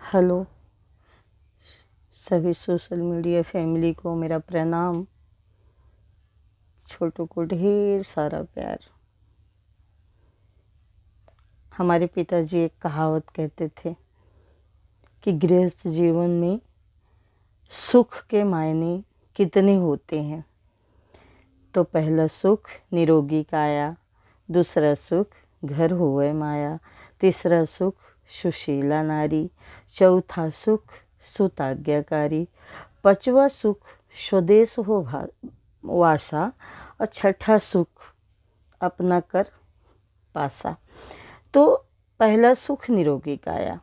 Hello सभी social media family को मेरा प्रणाम। छोटों को ढेर सारा प्यार। हमारे पिताजी एक कहावत कहते थे कि गृहस्थ जीवन में सुख के मायने कितने होते हैं। तो पहला सुख निरोगी काया, दूसरा सुख घर होवे माया, तीसरा सुख सुशीला नारी, चौथा सुख सुताज्ञाकारी, पांचवा सुख स्वदेश हो वासा और छठा सुख अपना कर पासा। तो पहला सुख निरोगी काया,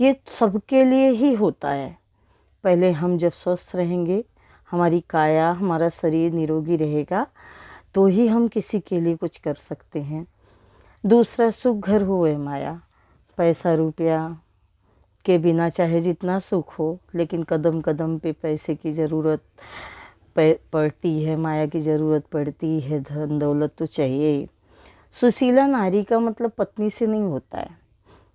ये सबके लिए ही होता है। पहले हम जब स्वस्थ रहेंगे, हमारी काया, हमारा शरीर निरोगी रहेगा, तो ही हम किसी के लिए कुछ कर सकते हैं। दूसरा सुख घर होवे माया, पैसा रुपया के बिना चाहे जितना सुख हो, लेकिन कदम कदम पे पैसे की ज़रूरत पड़ती है, माया की ज़रूरत पड़ती है, धन दौलत तो चाहिए ही। सुशीला नारी का मतलब पत्नी से नहीं होता है।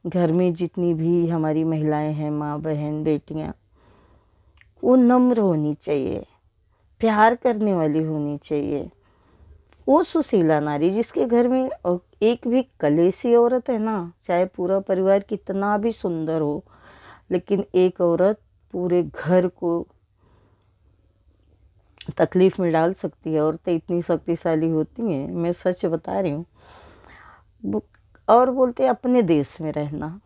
घर में जितनी भी हमारी महिलाएं हैं, माँ बहन बेटियाँ, वो नम्र होनी चाहिए, प्यार करने वाली होनी चाहिए। वो सुशीला नारी जिसके घर में एक भी कलेशी औरत है ना, चाहे पूरा परिवार कितना भी सुंदर हो, लेकिन एक औरत पूरे घर को तकलीफ़ में डाल सकती है। औरतें इतनी शक्तिशाली होती हैं, मैं सच बता रही हूँ। और बोलते अपने देश में रहना,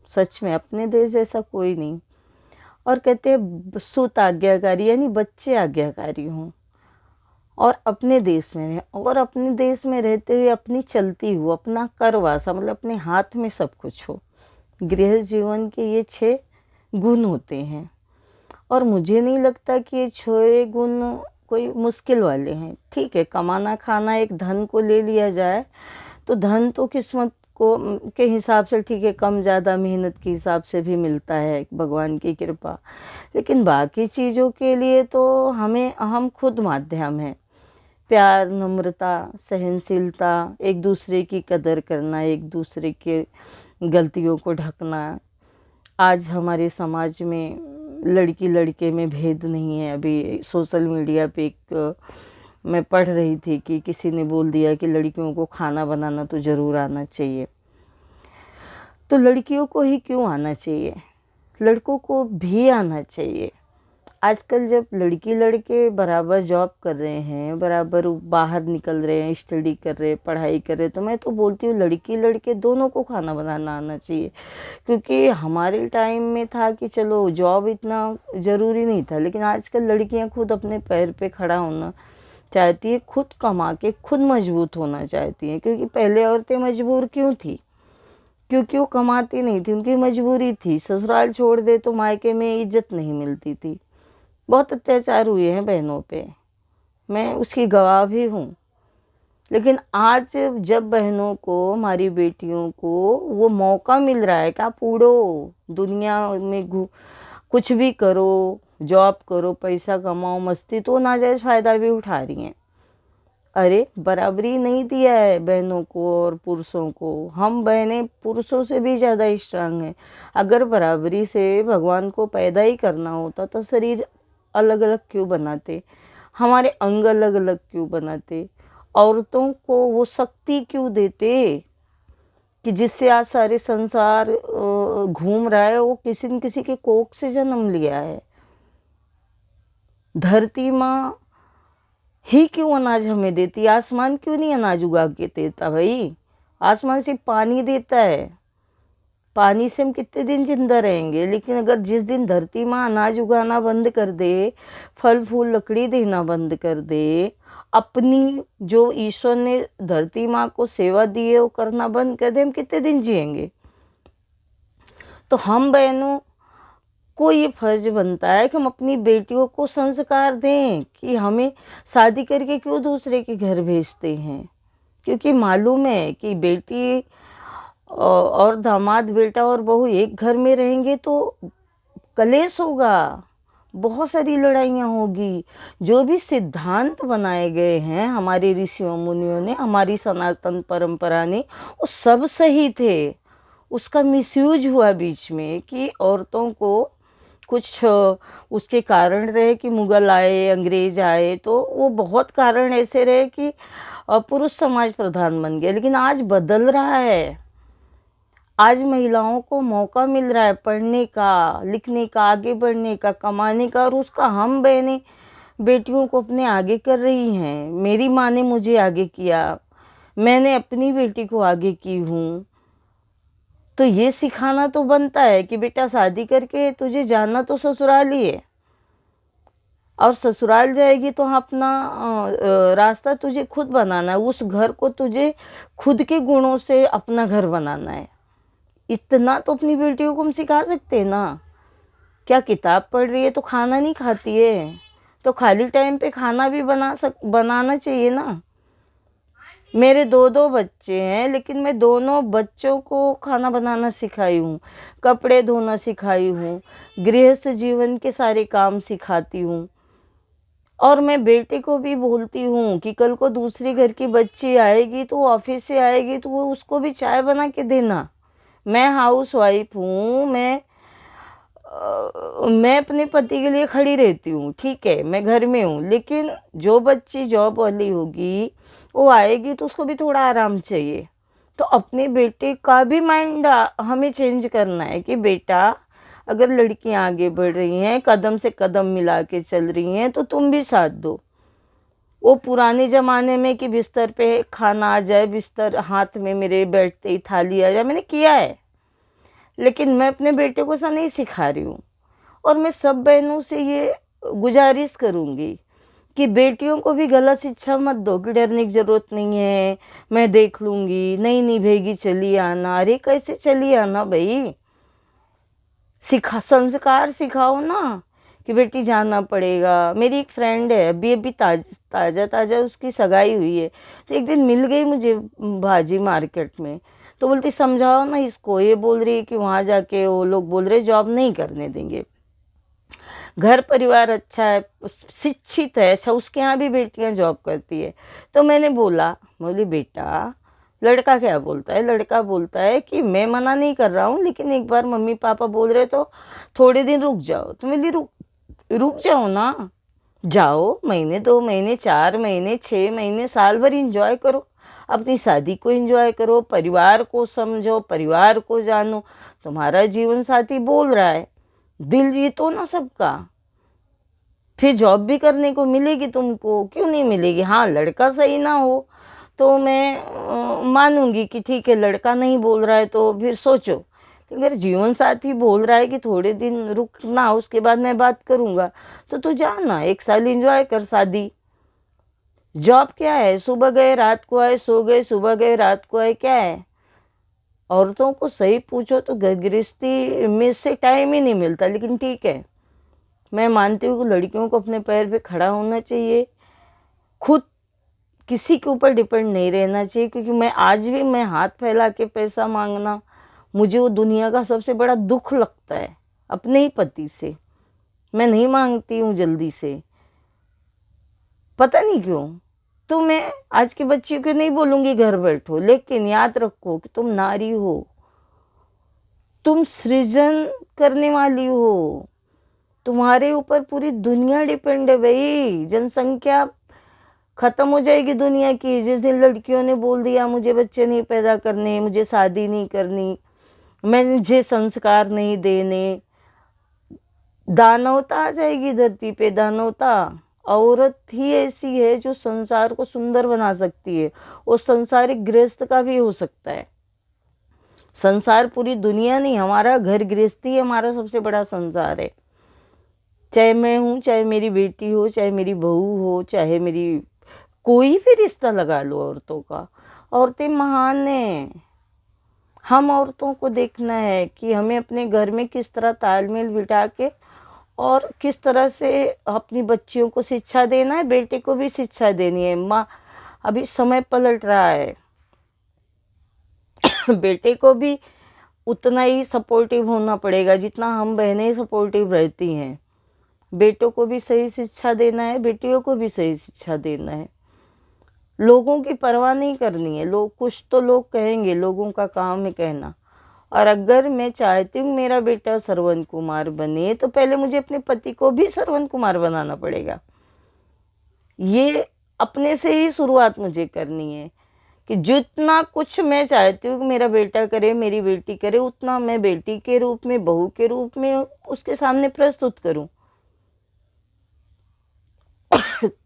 सच में अपने देश जैसा कोई नहीं। और कहते हैं सुत आज्ञाकारी, यानी बच्चे आज्ञाकारी हों और अपने देश में रहें, और अपने देश में रहते हुए अपनी चलती हो, अपना करवासा, मतलब अपने हाथ में सब कुछ हो। गृह जीवन के ये 6 गुण होते हैं, और मुझे नहीं लगता कि ये 6 गुण कोई मुश्किल वाले हैं। ठीक है, कमाना खाना एक धन को ले लिया जाए तो धन तो किस्मत को के हिसाब से ठीक है, कम ज़्यादा मेहनत के हिसाब से भी मिलता है, भगवान की कृपा। लेकिन बाकी चीज़ों के लिए तो हम खुद माध्यम हैं। प्यार, नम्रता, सहनशीलता, एक दूसरे की कदर करना, एक दूसरे के गलतियों को ढकना। आज हमारे समाज में लड़की लड़के में भेद नहीं है। अभी सोशल मीडिया पे एक मैं पढ़ रही थी कि किसी ने बोल दिया कि लड़कियों को खाना बनाना तो ज़रूर आना चाहिए। तो लड़कियों को ही क्यों आना चाहिए, लड़कों को भी आना चाहिए। आजकल जब लड़की लड़के बराबर जॉब कर रहे हैं, बराबर बाहर निकल रहे हैं, स्टडी कर रहे हैं, पढ़ाई कर रहे हैं, तो मैं तो बोलती हूँ लड़की लड़के दोनों को खाना बनाना आना चाहिए। क्योंकि हमारे टाइम में था कि चलो जॉब इतना ज़रूरी नहीं था, लेकिन आजकल लड़कियाँ खुद अपने पैर पे खड़ा होना चाहती है, खुद कमा के खुद मजबूत होना चाहती हैं। क्योंकि पहले औरतें मजबूर क्यों थी? क्योंकि वो कमाती नहीं थी, उनकी मजबूरी थी। ससुराल छोड़ दे तो मायके में इज्जत नहीं मिलती थी। बहुत अत्याचार हुए हैं बहनों पे, मैं उसकी गवाह भी हूँ। लेकिन आज जब बहनों को, हमारी बेटियों को वो मौका मिल रहा है कि आप उड़ो, दुनिया में कुछ भी करो, जॉब करो, पैसा कमाओ, मस्ती, तो नाजायज़ फ़ायदा भी उठा रही हैं। अरे बराबरी नहीं दिया है बहनों को और पुरुषों को। हम बहनें पुरुषों से भी ज़्यादा स्ट्रांग हैं। अगर बराबरी से भगवान को पैदा ही करना होता तो शरीर अलग अलग क्यों बनाते, हमारे अंग अलग अलग क्यों बनाते, औरतों को वो शक्ति क्यों देते कि जिससे आज सारे संसार घूम रहा है, वो किसी न किसी के कोख से जन्म लिया है। धरती माँ ही क्यों अनाज हमें देती, आसमान क्यों नहीं अनाज उगा के देता भाई? आसमान सिर्फ पानी देता है, पानी से हम कितने दिन जिंदा रहेंगे। लेकिन अगर जिस दिन धरती माँ अनाज उगाना बंद कर दे, फल फूल लकड़ी देना बंद कर दे, अपनी जो ईश्वर ने धरती माँ को सेवा दी है वो करना बंद कर दे, हम कितने दिन जिएंगे? तो हम बहनों को ये फर्ज बनता है कि हम अपनी बेटियों को संस्कार दें कि हमें शादी करके क्यों दूसरे के घर भेजते हैं। क्योंकि मालूम है कि बेटी और दामाद, बेटा और बहू एक घर में रहेंगे तो कलेश होगा, बहुत सारी लड़ाइयाँ होगी। जो भी सिद्धांत बनाए गए हैं हमारे ऋषियों मुनियों ने, हमारी सनातन परंपरा ने, वो सब सही थे। उसका मिसयूज हुआ बीच में कि औरतों को कुछ उसके कारण रहे कि मुग़ल आए, अंग्रेज आए, तो वो बहुत कारण ऐसे रहे कि पुरुष समाज प्रधान बन गया। लेकिन आज बदल रहा है। आज महिलाओं को मौका मिल रहा है पढ़ने का, लिखने का, आगे बढ़ने का, कमाने का, और उसका हम बहनें बेटियों को अपने आगे कर रही हैं। मेरी माँ ने मुझे आगे किया, मैंने अपनी बेटी को आगे की हूँ। तो ये सिखाना तो बनता है कि बेटा शादी करके तुझे जाना तो ससुराल ही है, और ससुराल जाएगी तो अपना रास्ता तुझे खुद बनाना है। उस घर को तुझे खुद के गुणों से अपना घर बनाना है। इतना तो अपनी बेटियों को हम सिखा सकते हैं ना। क्या किताब पढ़ रही है तो खाना नहीं खाती है, तो खाली टाइम पे खाना भी बनाना चाहिए ना। मेरे दो दो बच्चे हैं, लेकिन मैं दोनों बच्चों को खाना बनाना सिखाई हूँ, कपड़े धोना सिखाई हूँ, गृहस्थ जीवन के सारे काम सिखाती हूँ। और मैं बेटे को भी बोलती हूँ कि कल को दूसरी घर की बच्ची आएगी, तो ऑफिस से आएगी, तो वो उसको भी चाय बना के देना। मैं हाउस वाइफ हूँ, मैं अपने पति के लिए खड़ी रहती हूँ, ठीक है, मैं घर में हूँ, लेकिन जो बच्ची जॉब वाली होगी वो आएगी तो उसको भी थोड़ा आराम चाहिए। तो अपने बेटे का भी माइंड हमें चेंज करना है कि बेटा, अगर लड़कियां आगे बढ़ रही हैं, कदम से कदम मिला के चल रही हैं, तो तुम भी साथ दो। वो पुराने ज़माने में कि बिस्तर पे खाना आ जाए, बिस्तर हाथ में मेरे बैठते ही थाली आ जाए, मैंने किया है, लेकिन मैं अपने बेटे को ऐसा नहीं सिखा रही हूँ। और मैं सब बहनों से ये गुजारिश करूँगी कि बेटियों को भी गलत शिक्षा मत दो कि डरने की ज़रूरत नहीं है, मैं देख लूँगी, नहीं निभेगी चली आना। अरे कैसे चली आना भाई, संस्कार सिखाओ ना कि बेटी जाना पड़ेगा। मेरी एक फ्रेंड है, अभी अभी ताज़ा ताज़ा उसकी सगाई हुई है, तो एक दिन मिल गई मुझे भाजी मार्केट में, तो बोलती समझाओ ना इसको, ये बोल रही है कि वहाँ जाके वो लोग बोल रहे जॉब नहीं करने देंगे। घर परिवार अच्छा है, शिक्षित है, अच्छा उसके यहाँ भी बेटियाँ जॉब करती है। तो मैंने बोली बेटा, लड़का क्या बोलता है, लड़का बोलता है कि मैं मना नहीं कर रहा हूँ, लेकिन एक बार मम्मी पापा बोल रहे तो थोड़े दिन रुक जाओ। तो मैं रुक जाओ ना, जाओ, महीने 2 महीने 4 महीने 6 महीने साल भर इंजॉय करो, अपनी शादी को इंजॉय करो, परिवार को समझो, परिवार को जानो। तुम्हारा जीवन साथी बोल रहा है, दिल जीतो ना सबका, फिर जॉब भी करने को मिलेगी तुमको, क्यों नहीं मिलेगी। हाँ, लड़का सही ना हो तो मैं मानूंगी कि ठीक है, लड़का नहीं बोल रहा है तो फिर सोचो। अगर जीवन साथी बोल रहा है कि थोड़े दिन रुकना, उसके बाद मैं बात करूँगा, तो तू जाना, 1 साल एंजॉय कर शादी। जॉब क्या है, सुबह गए रात को आए, सो गए सुबह गए रात को आए, क्या है। औरतों को सही पूछो तो घर गृहस्थी में से टाइम ही नहीं मिलता। लेकिन ठीक है, मैं मानती हूँ कि लड़कियों को अपने पैर पे खड़ा होना चाहिए, खुद किसी के ऊपर डिपेंड नहीं रहना चाहिए। क्योंकि मैं हाथ फैला के पैसा मांगना, मुझे वो दुनिया का सबसे बड़ा दुख लगता है। अपने ही पति से मैं नहीं मांगती हूँ जल्दी से, पता नहीं क्यों। तो मैं आज के बच्चियों को नहीं बोलूँगी घर बैठो, लेकिन याद रखो कि तुम नारी हो, तुम सृजन करने वाली हो, तुम्हारे ऊपर पूरी दुनिया डिपेंड है भाई। जनसंख्या खत्म हो जाएगी दुनिया की जिस दिन लड़कियों ने बोल दिया मुझे बच्चे नहीं पैदा करने, मुझे शादी नहीं करनी, मुझे संस्कार नहीं देने। दानवता आ जाएगी धरती पे, दानवता। औरत ही ऐसी है जो संसार को सुंदर बना सकती है, और संसार एक गृहस्थ का भी हो सकता है। संसार पूरी दुनिया नहीं, हमारा घर गृहस्थी हमारा सबसे बड़ा संसार है। चाहे मैं हूँ, चाहे मेरी बेटी हो, चाहे मेरी बहू हो, चाहे मेरी कोई भी रिश्ता लगा लो औरतों का, औरतें महान हैं। हम औरतों को देखना है कि हमें अपने घर में किस तरह तालमेल बिठा के और किस तरह से अपनी बच्चियों को शिक्षा देना है, बेटे को भी शिक्षा देनी है। माँ, अभी समय पलट रहा है, बेटे को भी उतना ही सपोर्टिव होना पड़ेगा जितना हम बहनें सपोर्टिव रहती हैं। बेटों को भी सही शिक्षा देना है, बेटियों को भी सही शिक्षा देना है। लोगों की परवाह नहीं करनी है। कुछ तो लोग कहेंगे, लोगों का काम है कहना, और अगर मैं चाहती हूँ मेरा बेटा श्रवण कुमार बने तो पहले मुझे अपने पति को भी श्रवण कुमार बनाना पड़ेगा। ये अपने से ही शुरुआत मुझे करनी है कि जितना कुछ मैं चाहती हूँ कि मेरा बेटा करे, मेरी बेटी करे, उतना मैं बेटी के रूप में, बहू के रूप में उसके सामने प्रस्तुत करूँ।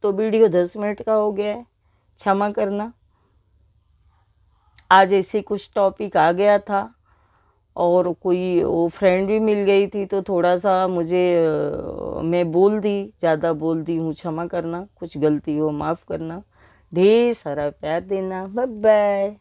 तो वीडियो 10 मिनट का हो गया है, क्षमा करना। आज ऐसे कुछ टॉपिक आ गया था और कोई वो फ्रेंड भी मिल गई थी तो थोड़ा सा मुझे मैं बोल दी, ज़्यादा बोल दी हूँ, क्षमा करना। कुछ गलती हो माफ़ करना। ढेर सारा प्यार देना। Bye bye.